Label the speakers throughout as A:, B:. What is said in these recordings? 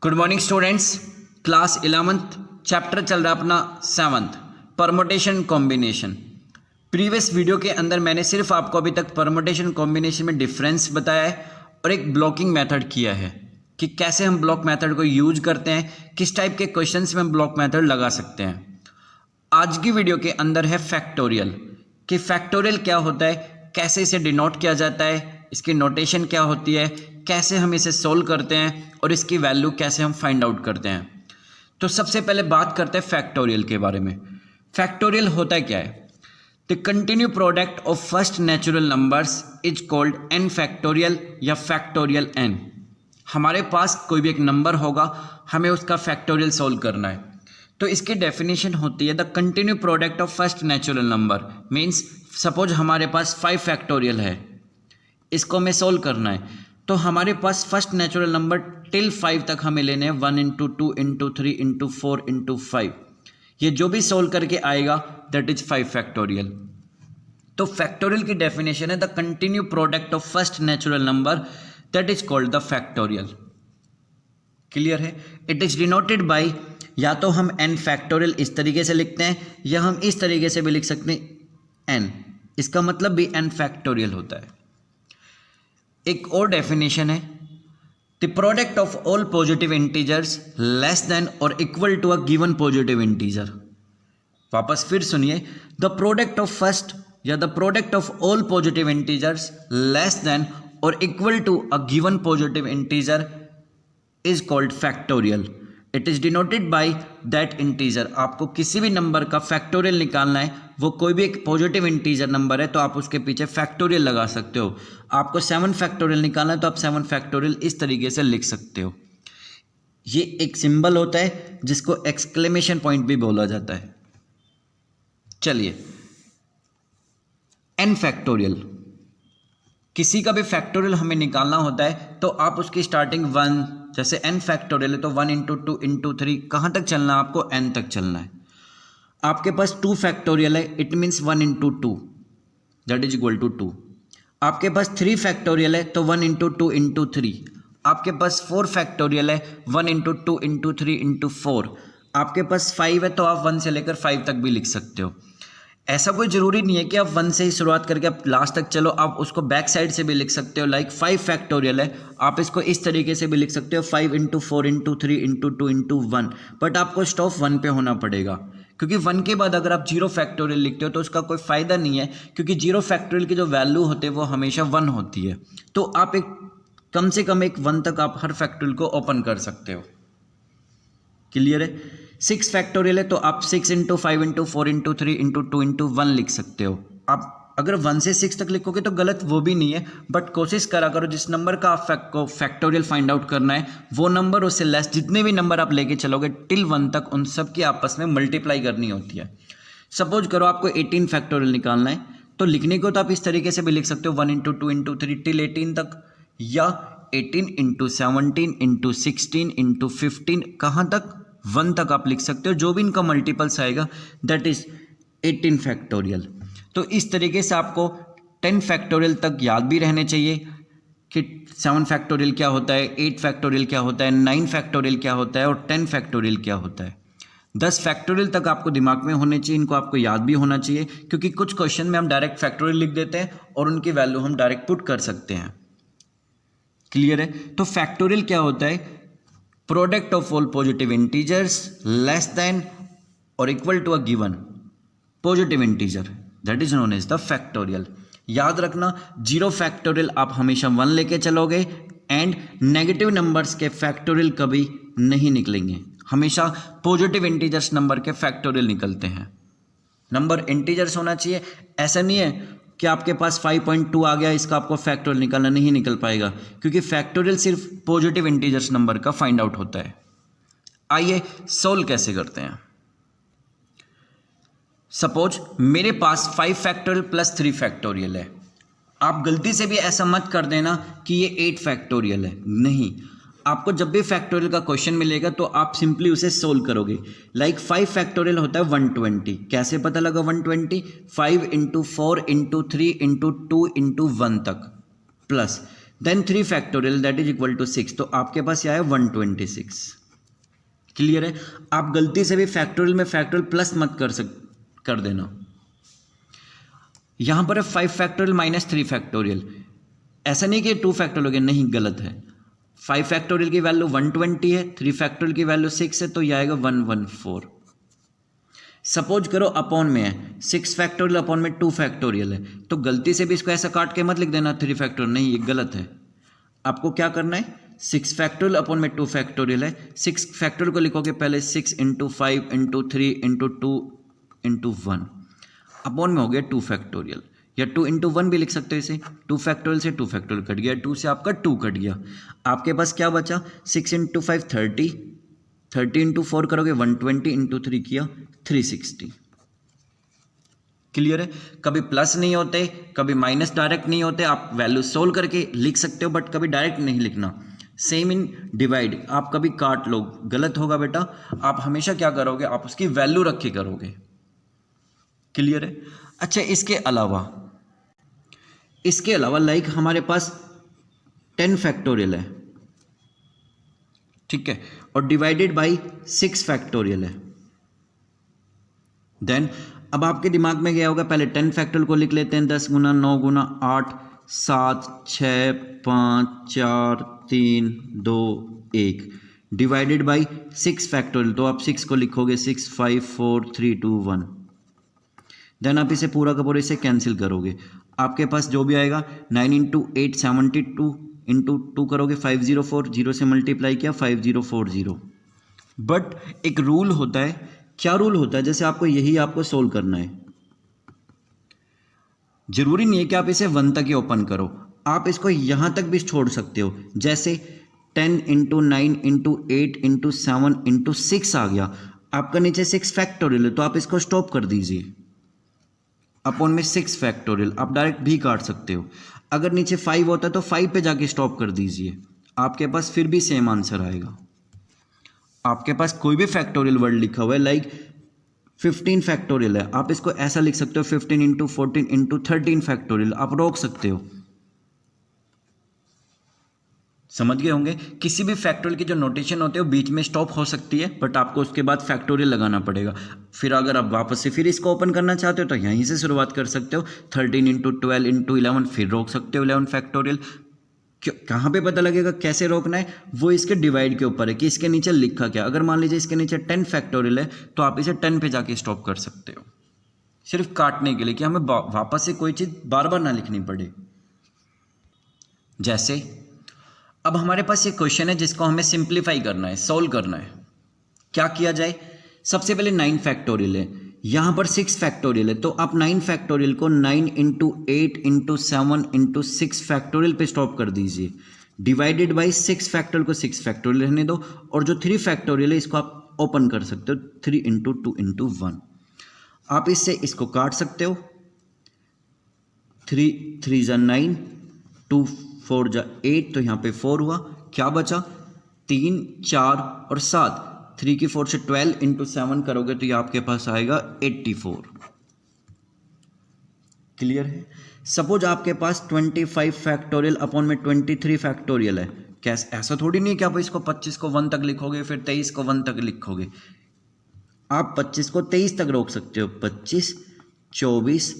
A: Good morning students. Class 11th chapter चल रहा अपना 7th permutation combination. Previous video के अंदर मैंने सिर्फ आपको अभी तक परमुटेशन कॉम्बिनेशन में डिफरेंस बताया है और एक ब्लॉकिंग मेथड किया है कि कैसे हम ब्लॉक मेथड को यूज करते हैं, किस टाइप के क्वेश्चंस में हम ब्लॉक मेथड लगा सकते हैं। आज की वीडियो के अंदर है फैक्टोरियल कि फैक्टोरियल क्या होता है, कैसे इसे डिनोट किया जाता है, इसकी नोटेशन क्या होती है, कैसे हम इसे सोल्व करते हैं और इसकी वैल्यू कैसे हम फाइंड आउट करते हैं। तो सबसे पहले बात करते हैं फैक्टोरियल के बारे में। फैक्टोरियल होता क्या है? The continue product of first natural numbers is called an factorial या फैक्टोरियल एन। हमारे पास कोई भी एक नंबर होगा, हमें उसका फैक्टोरियल सोल्व करना है, तो इसकी डेफिनेशन होती है the continue product of first natural number. Means suppose हमारे पास 5 फैक्टोरियल है, इसको हमें सोल्व करना है, तो हमारे पास फर्स्ट नेचुरल नंबर टिल 5 तक हमें लेने हैं। 1 × 2 × 3 × 4 × 5, ये जो भी सोल्व करके आएगा दैट इज 5 फैक्टोरियल। तो फैक्टोरियल की डेफिनेशन है the continue product of first natural number that is called the factorial. Clear है? इट इज डिनोटेड बाय, या तो हम n फैक्टोरियल इस तरीके से लिखते हैं या हम इस तरीके से भी लिख सकते हैं n, इसका मतलब भी n फैक्टोरियल होता है। एक और डेफिनेशन है the product of all positive integers less than or equal to a given positive integer. वापस फिर सुनिए, द प्रोडक्ट ऑफ फर्स्ट या the product of all positive integers less than or equal to a given positive integer is called factorial. It is denoted by that integer. आपको किसी भी number का factorial निकालना है, वो कोई भी एक पॉजिटिव इंटीजर नंबर है तो आप उसके पीछे फैक्टोरियल लगा सकते हो। आपको 7 फैक्टोरियल निकालना है तो आप 7 फैक्टोरियल इस तरीके से लिख सकते हो। ये एक सिंबल होता है जिसको एक्सक्लेमेशन पॉइंट भी बोला जाता है। चलिए, n फैक्टोरियल, किसी का भी फैक्टोरियल हमें निकालना होता है तो आप उसकी स्टार्टिंग 1, जैसे n फैक्टोरियल है तो 1 × 2 × 3, कहाँ तक चलना है आपको? n तक चलना है। आपके पास 2 फैक्टोरियल है, it means 1 × 2 that is equal to 2। आपके पास 3 फैक्टोरियल है तो 1 × 2 × 3। आपके पास 4 फैक्टोरियल है, 1 × 2 × 3 × 4। आपके पास 5 है तो आप 1 से लेकर 5 तक भी लिख सकते हो। ऐसा कोई ज़रूरी नहीं है कि आप 1 से ही शुरुआत करके आप लास्ट तक चलो, आप उसको बैक साइड से भी लिख सकते हो। लाइक 5 फैक्टोरियल है, आप इसको इस तरीके से भी लिख सकते हो 5 × 4 × 3 × 2 × 1, बट आपको स्टॉप 1 पे होना पड़ेगा, क्योंकि 1 के बाद अगर आप 0 फैक्टोरियल लिखते हो तो उसका कोई फ़ायदा नहीं है, क्योंकि 0 फैक्टोरियल की जो वैल्यू होती है वो हमेशा 1 होती है। तो आप एक कम से कम एक 1 तक आप हर फैक्टोरियल को ओपन कर सकते हो। क्लियर है? 6 फैक्टोरियल है तो आप 6 × 5 × 4 × 3 × 2 × 1 लिख सकते हो। आप अगर 1 से 6 तक लिखोगे तो गलत वो भी नहीं है, बट कोशिश करा करो जिस नंबर का आपको फैक्टोरियल फाइंड आउट करना है वो नंबर उससे लेस, जितने भी नंबर आप लेके चलोगे टिल 1 तक, उन सब की आपस में मल्टीप्लाई करनी होती है। सपोज करो आपको 18 फैक्टोरियल निकालना है तो लिखने को तो आप इस तरीके से भी लिख सकते हो 1 × 2 × 3 टिल 18 तक, या 18 × 17 × 16 × 15, कहाँ तक? 1 तक आप लिख सकते हो। जो भी इनका मल्टीपल्स आएगा दैट इज 18 फैक्टोरियल। तो इस तरीके से आपको 10 फैक्टोरियल तक याद भी रहने चाहिए कि 7 फैक्टोरियल क्या होता है, 8 फैक्टोरियल क्या होता है, 9 फैक्टोरियल क्या होता है और 10 फैक्टोरियल क्या होता है। 10 फैक्टोरियल तक आपको दिमाग में होने चाहिए, इनको आपको याद भी होना चाहिए, क्योंकि कुछ क्वेश्चन में हम डायरेक्ट फैक्टोरियल लिख देते हैं और उनकी वैल्यू हम डायरेक्ट पुट कर सकते हैं। क्लियर है? तो फैक्टोरियल क्या होता है? Product of all positive integers less than or equal to a given positive integer, that is known as the factorial. याद रखना, 0 फैक्टोरियल आप हमेशा 1 लेके चलोगे एंड नेगेटिव नंबर्स के फैक्टोरियल कभी नहीं निकलेंगे, हमेशा पॉजिटिव इंटीजर्स नंबर के फैक्टोरियल निकलते हैं। नंबर इंटीजर्स होना चाहिए, ऐसा नहीं है कि आपके पास 5.2 आ गया इसका आपको फैक्टोरियल निकालना नहीं निकल पाएगा, क्योंकि फैक्टोरियल सिर्फ पॉजिटिव इंटीजर्स नंबर का फाइंड आउट होता है। आइए सोल्व कैसे करते हैं। सपोज मेरे पास 5 फैक्टोरियल प्लस 3 फैक्टोरियल है। आप गलती से भी ऐसा मत कर देना कि ये 8 फैक्टोरियल है, नहीं। आपको जब भी फैक्टोरियल का क्वेश्चन मिलेगा तो आप सिंपली उसे सोल्व करोगे। लाइक 5 फैक्टोरियल होता है 120। कैसे पता लगा 120? 5 × 4 × 3 × 2 × 1 तक, plus then 3 factorial that is equal to 6, तो आपके पास क्या है 126। क्लियर है। आप गलती से भी फैक्टोरियल में फैक्टोरियल प्लस मत कर देना। यहां पर है 5 फैक्टोरियल माइनस 3 फैक्टोरियल, ऐसा नहीं कि 2 फैक्टोरियल हो गया, नहीं, गलत है। 5 फैक्टोरियल की वैल्यू 120 है, 3 फैक्टोरियल की वैल्यू 6 है, तो यह आएगा 114। सपोज करो अपॉन में है 6 फैक्टोरियल अपॉन में 2 फैक्टोरियल है, तो गलती से भी इसको ऐसा काट के मत लिख देना 3 फैक्टोरियल, नहीं, ये गलत है। आपको क्या करना है, 6 फैक्टोरियल अपॉन में 2 फैक्टोरियल है, 6 फैक्टोरियल को लिखोगे पहले 6 × 5 × 3 × 2 × 1, अपॉन में हो गया 2 फैक्टोरियल, या 2 × 1 भी लिख सकते हो इसे। 2 फैक्टोरियल से 2 फैक्टोरियल कट गया, 2 से आपका 2 कट गया, आपके पास क्या बचा 6 × 5 30, 30 × 4 करोगे 120, × 3 किया 360। क्लियर है। कभी प्लस नहीं होते, कभी माइनस डायरेक्ट नहीं होते, आप वैल्यू सोल्व करके लिख सकते हो, बट कभी डायरेक्ट नहीं लिखना। सेम इन डिवाइड, आप कभी काट लो, गलत होगा बेटा। आप हमेशा क्या करोगे, आप उसकी वैल्यू रख के करोगे। क्लियर है। अच्छा, इसके अलावा लाइक हमारे पास 10 फैक्टोरियल है, ठीक है, और डिवाइडेड बाई 6 फैक्टोरियल है। देन अब आपके दिमाग में गया होगा, पहले 10 फैक्टोरियल को लिख लेते हैं, 10 × 9 × 8 7 6 5 4 3 2 1, डिवाइडेड बाई 6 फैक्टोरियल, तो आप 6 को लिखोगे 6 5 4 3 2 1। देन आप इसे पूरा का पूरा इसे कैंसिल करोगे, आपके पास जो भी आएगा 9 × 8 72 × 2 करोगे 504, 0 से मल्टीप्लाई किया 5040। बट एक रूल होता है, क्या रूल होता है, जैसे आपको यही आपको सोल्व करना है, जरूरी नहीं है कि आप इसे 1 तक ही ओपन करो, आप इसको यहां तक भी छोड़ सकते हो। जैसे 10 × 9 × 8 × 7 × 6 आ गया, आपका नीचे 6 फैक्टोरियल है, तो आप इसको स्टॉप कर दीजिए, अपॉन में 6 फैक्टोरियल, आप डायरेक्ट भी काट सकते हो। अगर नीचे 5 होता है तो 5 पे जाके स्टॉप कर दीजिए, आपके पास फिर भी सेम आंसर आएगा। आपके पास कोई भी फैक्टोरियल वर्ड लिखा हुआ है, लाइक 15 फैक्टोरियल है, आप इसको ऐसा लिख सकते हो 15 × 14 × 13 फैक्टोरियल, आप रोक सकते हो। समझ गए होंगे। किसी भी फैक्टोरियल की जो नोटेशन होते हैं वो बीच में स्टॉप हो सकती है, बट आपको उसके बाद फैक्टोरियल लगाना पड़ेगा। फिर अगर आप वापस से फिर इसको ओपन करना चाहते हो तो यहीं से शुरुआत कर सकते हो, 13 × 12 × 11, फिर रोक सकते हो 11 फैक्टोरियल। कहाँ पे पता लगेगा कैसे रोकना है, वो इसके डिवाइड के ऊपर है कि इसके नीचे लिखा क्या। अगर मान लीजिए इसके नीचे 10 फैक्टोरियल है तो आप इसे 10 पे जाके स्टॉप कर सकते हो, सिर्फ काटने के लिए, कि हमें वापस से कोई चीज़ बार बार ना लिखनी पड़े। जैसे अब हमारे पास ये क्वेश्चन है जिसको हमें सिंप्लीफाई करना है, सोल्व करना है। क्या किया जाए, सबसे पहले 9 फैक्टोरियल है, यहाँ पर 6 फैक्टोरियल है, तो आप 9 फैक्टोरियल को 9 × 8 × 7 × 6 फैक्टोरियल पे स्टॉप कर दीजिए, डिवाइडेड बाई 6 फैक्टोरियल को 6 फैक्टोरियल रहने दो, और जो 3 फैक्टोरियल है इसको आप ओपन कर सकते हो 3 × 2 × 1। आप इससे इसको काट सकते हो, 3 3 × 9, 2 4 × 8, तो यहाँ पे 4 हुआ, क्या बचा 3 4 और 7, 3 की 4 से 12 × 7 करोगे तो ये आपके पास आएगा 84। क्लियर है। सपोज आपके पास 25 फैक्टोरियल अपॉन में 23 फैक्टोरियल है, कैसे, ऐसा थोड़ी नहीं है कि आप इसको 25 को 1 तक लिखोगे फिर 23 को 1 तक लिखोगे। आप 25 को 23 तक रोक सकते हो, 25 24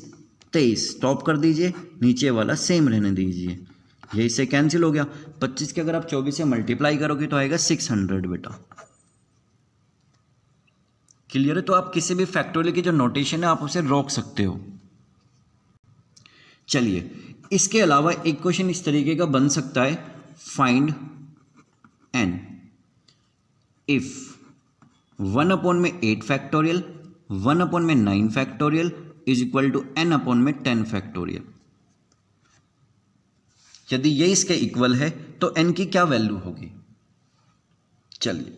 A: 23 स्टॉप कर दीजिए, नीचे वाला सेम रहने दीजिए, यही से कैंसिल हो गया। 25 के अगर आप 24 से मल्टीप्लाई करोगे तो आएगा 600 बेटा। क्लियर है। तो आप किसी भी फैक्टोरियल की जो नोटेशन है आप उसे रोक सकते हो। चलिए, इसके अलावा एक क्वेश्चन इस तरीके का बन सकता है, find n if 1/8 factorial 1/9 factorial is equal to n/10 factorial. यदि ये इसके इक्वल है तो n की क्या वैल्यू होगी। चलिए,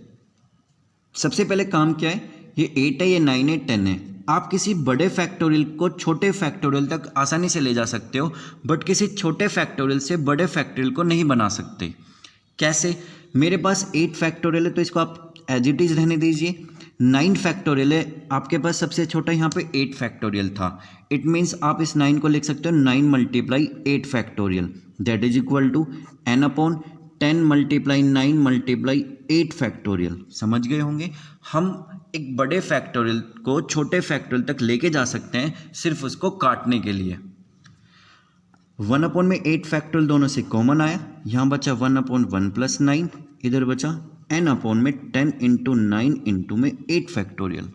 A: सबसे पहले काम क्या है, ये 8 है, ये 9 है, 10 है। आप किसी बड़े फैक्टोरियल को छोटे फैक्टोरियल तक आसानी से ले जा सकते हो, बट किसी छोटे फैक्टोरियल से बड़े फैक्टोरियल को नहीं बना सकते। कैसे, मेरे पास 8 फैक्टोरियल है तो इसको आप एज इट इज़ रहने दीजिए, 9 फैक्टोरियल है, आपके पास सबसे छोटा यहाँ पे 8 फैक्टोरियल था। इट मीन्स आप इस 9 को लिख सकते हो 9 multiply 8 factorial, that is equal to n upon 10 multiply 9 multiply 8 factorial. समझ गए होंगे। हम एक बड़े फैक्टोरियल को छोटे फैक्टोरियल तक लेके जा सकते हैं सिर्फ उसको काटने के लिए। 1 अपॉन में 8 फैक्टोरियल दोनों से कॉमन आया, यहाँ बचा 1 अपॉन 1 प्लस 9, इधर बचा n अपॉन में 10 इंटू 9 इंटू में 8 फैक्टोरियल।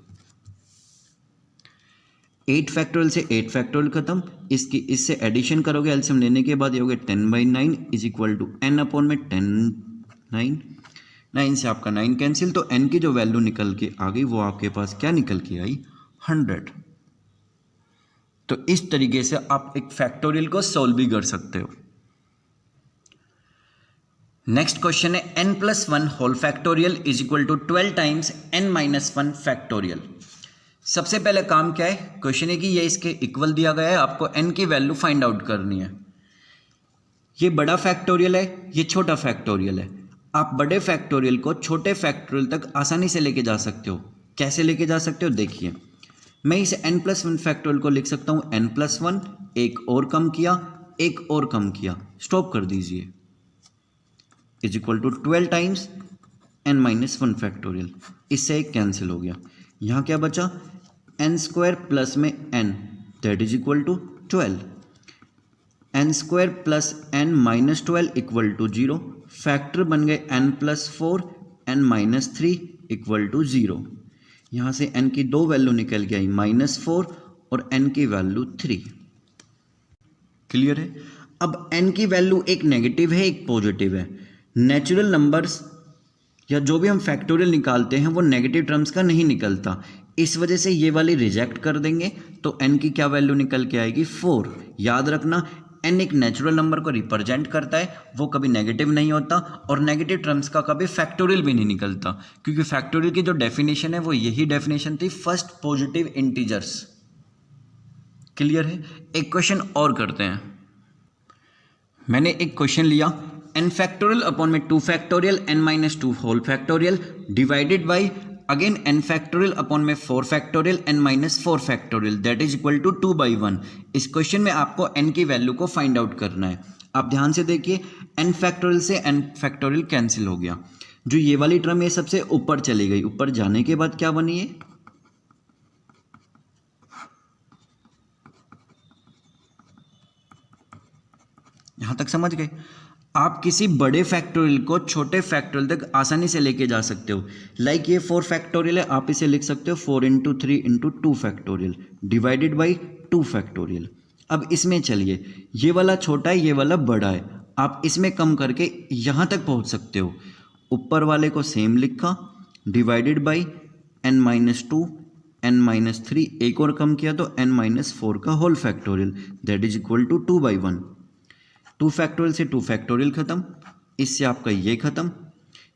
A: 8 फैक्टोरियल से 8 फैक्टोरियल खत्म, इसकी इससे एडिशन करोगे एलसीएम लेने के बाद ये हो गया 10/9 is equal to n upon में 10 9 से आपका 9 कैंसिल, तो n की जो वैल्यू निकल के आ गई वो आपके पास क्या निकल के आई 100। तो इस तरीके से आप एक फैक्टोरियल को सॉल्व भी कर सकते हो। नेक्स्ट क्वेश्चन है n+1 whole factorial is equal to 12 times n-1 factorial. सबसे पहले काम क्या है, क्वेश्चन है कि ये इसके इक्वल दिया गया है, आपको n की वैल्यू फाइंड आउट करनी है। ये बड़ा फैक्टोरियल है, ये छोटा फैक्टोरियल है। आप बड़े फैक्टोरियल को छोटे फैक्टोरियल तक आसानी से लेके जा सकते हो। कैसे लेके जा सकते हो देखिए, मैं इस n+1 फैक्टोरियल को लिख सकता हूँ n+1, एक और कम किया, एक और कम किया, स्टॉप कर दीजिए, is equal to 12 times n-1 factorial. इससे एक कैंसिल हो गया, यहाँ क्या बचा n² प्लस में n, that is equal to 12, n² plus n-12 equal to 0, factor बन गए n+4 n-3 इक्वल टू 0। यहाँ से n की दो वैल्यू निकल के आई -4 और n की वैल्यू 3। क्लियर है। अब n की वैल्यू एक नेगेटिव है एक पॉजिटिव है। नेचुरल नंबर्स या जो भी हम फैक्टोरियल निकालते हैं वो नेगेटिव टर्म्स का नहीं निकलता, इस वजह से ये वाली रिजेक्ट कर देंगे, तो n की क्या वैल्यू निकल के आएगी 4। याद रखना n एक नेचुरल नंबर को रिप्रेजेंट करता है, वो कभी नेगेटिव नहीं होता और नेगेटिव टर्म्स का कभी फैक्टोरियल भी नहीं निकलता, क्योंकि फैक्टोरियल की जो डेफिनेशन है वो यही डेफिनेशन थी, फर्स्ट पॉजिटिव इंटीजर्स। क्लियर है। एक क्वेश्चन और करते हैं। मैंने एक क्वेश्चन लिया n फैक्टोरियल अपॉन में 2 factorial n-2 whole factorial divided by again n factorial upon में 4 factorial n-4 factorial, that is equal to 2/1। इस क्वेश्चन में आपको n की वैल्यू को फाइंड आउट करना है। आप ध्यान से देखिए, n फैक्टोरियल से n फैक्टोरियल कैंसिल हो गया, जो ये वाली टर्म ये सबसे ऊपर चली गई, ऊपर जाने के बाद क्या बनी है यहां तक समझ गए। आप किसी बड़े फैक्टोरियल को छोटे फैक्टोरियल तक आसानी से लेके जा सकते हो। लाइक ये 4 फैक्टोरियल है, आप इसे लिख सकते हो 4 × 3 × 2 फैक्टोरियल डिवाइडेड बाई 2 फैक्टोरियल। अब इसमें चलिए, ये वाला छोटा है ये वाला बड़ा है, आप इसमें कम करके यहाँ तक पहुँच सकते हो। ऊपर वाले को सेम लिखा डिवाइडेड बाई n-2 n-3, एक और कम किया तो n-4 का whole factorial, that is equal to 2/1। 2 factorial से 2 फैक्टोरियल खत्म, इससे आपका ये खत्म,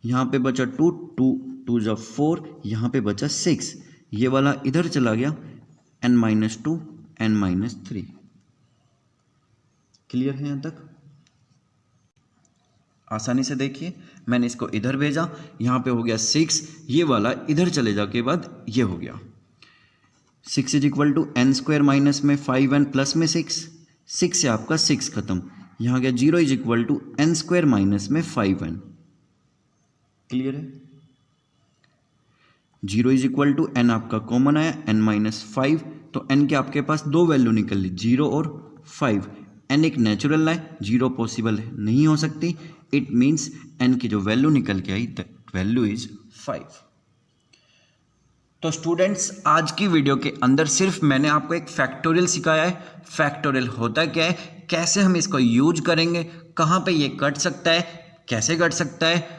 A: यहाँ पे बचा 2 2 × 4, यहाँ पे बचा 6, ये वाला इधर चला गया n-2 n-3। क्लियर है यहाँ तक। आसानी से देखिए, मैंने इसको इधर भेजा, यहाँ पे हो गया 6, ये वाला इधर चले जाके बाद ये हो गया 6 is equal to n² minus में 5n प्लस में 6 से आपका 6 खत्म, यहाँ गया 0 is equal to n² minus में 5n। क्लियर है। 0 इज इक्वल टू n आपका कॉमन आया n-5, तो n के आपके पास दो वैल्यू निकल ली 0 और 5। n एक नेचुरल है, 0 पॉसिबल नहीं हो सकती, इट मीन्स n की जो वैल्यू निकल के आई दैट वैल्यू इज 5। तो स्टूडेंट्स, आज की वीडियो के अंदर सिर्फ मैंने आपको एक फैक्टोरियल सिखाया है। फैक्टोरियल होता क्या है, कैसे हम इसको यूज करेंगे, कहाँ पे ये कट सकता है, कैसे कट सकता है।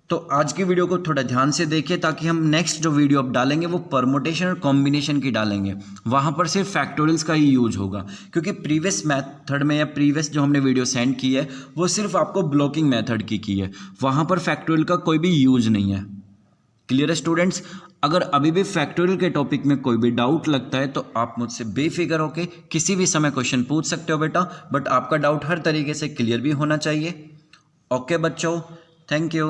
A: तो आज की वीडियो को थोड़ा ध्यान से देखिए, ताकि हम नेक्स्ट जो वीडियो अब डालेंगे वो परमुटेशन और कॉम्बिनेशन की डालेंगे, वहाँ पर सिर्फ फैक्टोरियल्स का ही यूज होगा। क्योंकि प्रीवियस मेथड में या प्रीवियस जो हमने वीडियो सेंड की है वो सिर्फ आपको ब्लॉकिंग मेथड की है, वहाँ पर फैक्टोरियल का कोई भी यूज नहीं है। क्लियर है स्टूडेंट्स। अगर अभी भी फैक्टोरियल के टॉपिक में कोई भी डाउट लगता है तो आप मुझसे बेफिक्र होकर किसी भी समय क्वेश्चन पूछ सकते हो बेटा, बट आपका डाउट हर तरीके से क्लियर भी होना चाहिए। ओके बच्चों, थैंक यू।